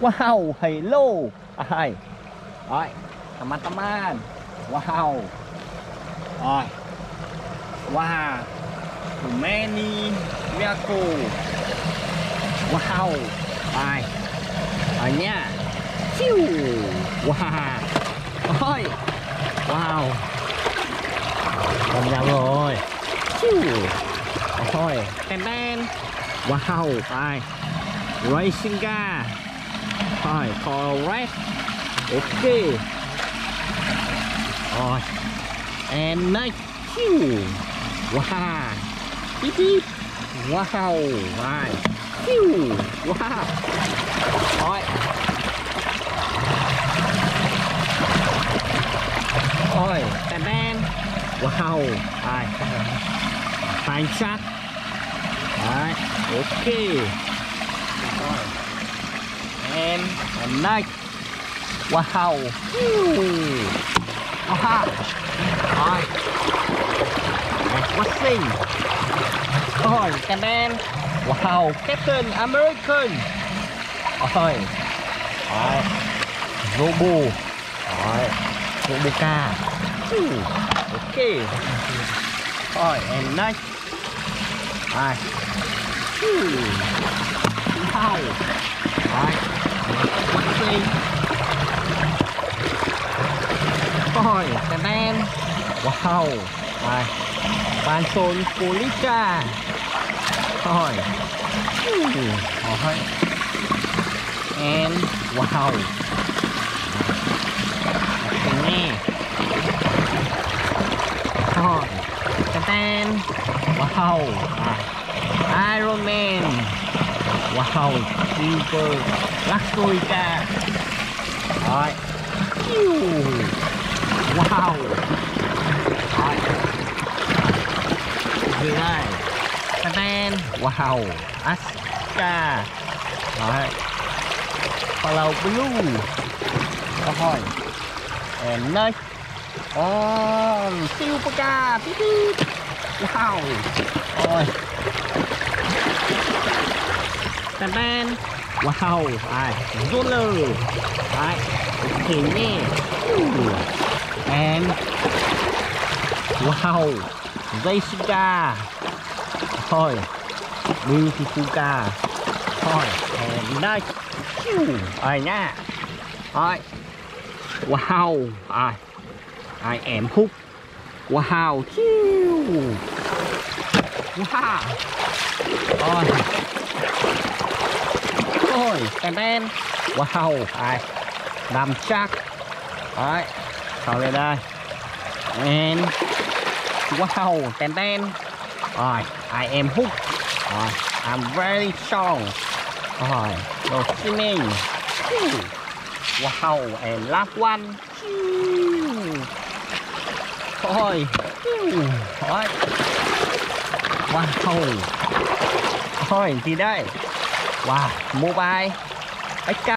Wow, hello. Rồi. Rồi, teman-teman. Wow. Rồi. Wow. Too many vehicle. Wow. Rồi. Rồi nha. Wow. Ôi. Wow. Làm nhau rồi. Ôi. Ten ten. Wow. Rồi. Racing car. Rồi, correct. Ok. Rồi. And next. Wow. Beep beep. Wow. Rồi. Wow. Rồi. Rồi, ten ten. Wow. Rồi. Phanh sát. Đấy, ok. Rồi. And next. Wow. Wow. Rồi. What's in? Rồi, ten ten. Wow, Captain American. Rồi. Rồi. Robo. Rồi. Roboca. Ok. Rồi, and next. Rồi. Wow. Rồi. What's in? Rồi, ten ten. Wow. Rồi. Ban sôn Polica. Rồi. Rồi. And wow. Nghe. Rồi. Ten ten. Wow. Iron Man. Wow. Super Luxury car. Rồi. Wow. Rồi. Gì đây? Ten ten. Wow. Aska. Rồi. Follow blue. Rồi. And next. Super car. Wow. Rồi. Ten ten. Wow. Rồi. Roller. Rồi. Ok nhé. And wow. Jessica. Thôi. Beautiful car. Thôi. And next. Rồi nha. Rồi. Wow. Rồi. I am hooked. Wow. Wow. Rồi. Rồi. Ten ten. Wow. Rồi. Đam chắc. Rồi. Sau lên đây. And wow. Ten ten. Rồi. I am hooked. Rồi. I'm very strong. Rồi. Đồ xi mình. Wow. And last one. Thôi. Thôi. Wow. Thôi gì đây? Wow. Mobile.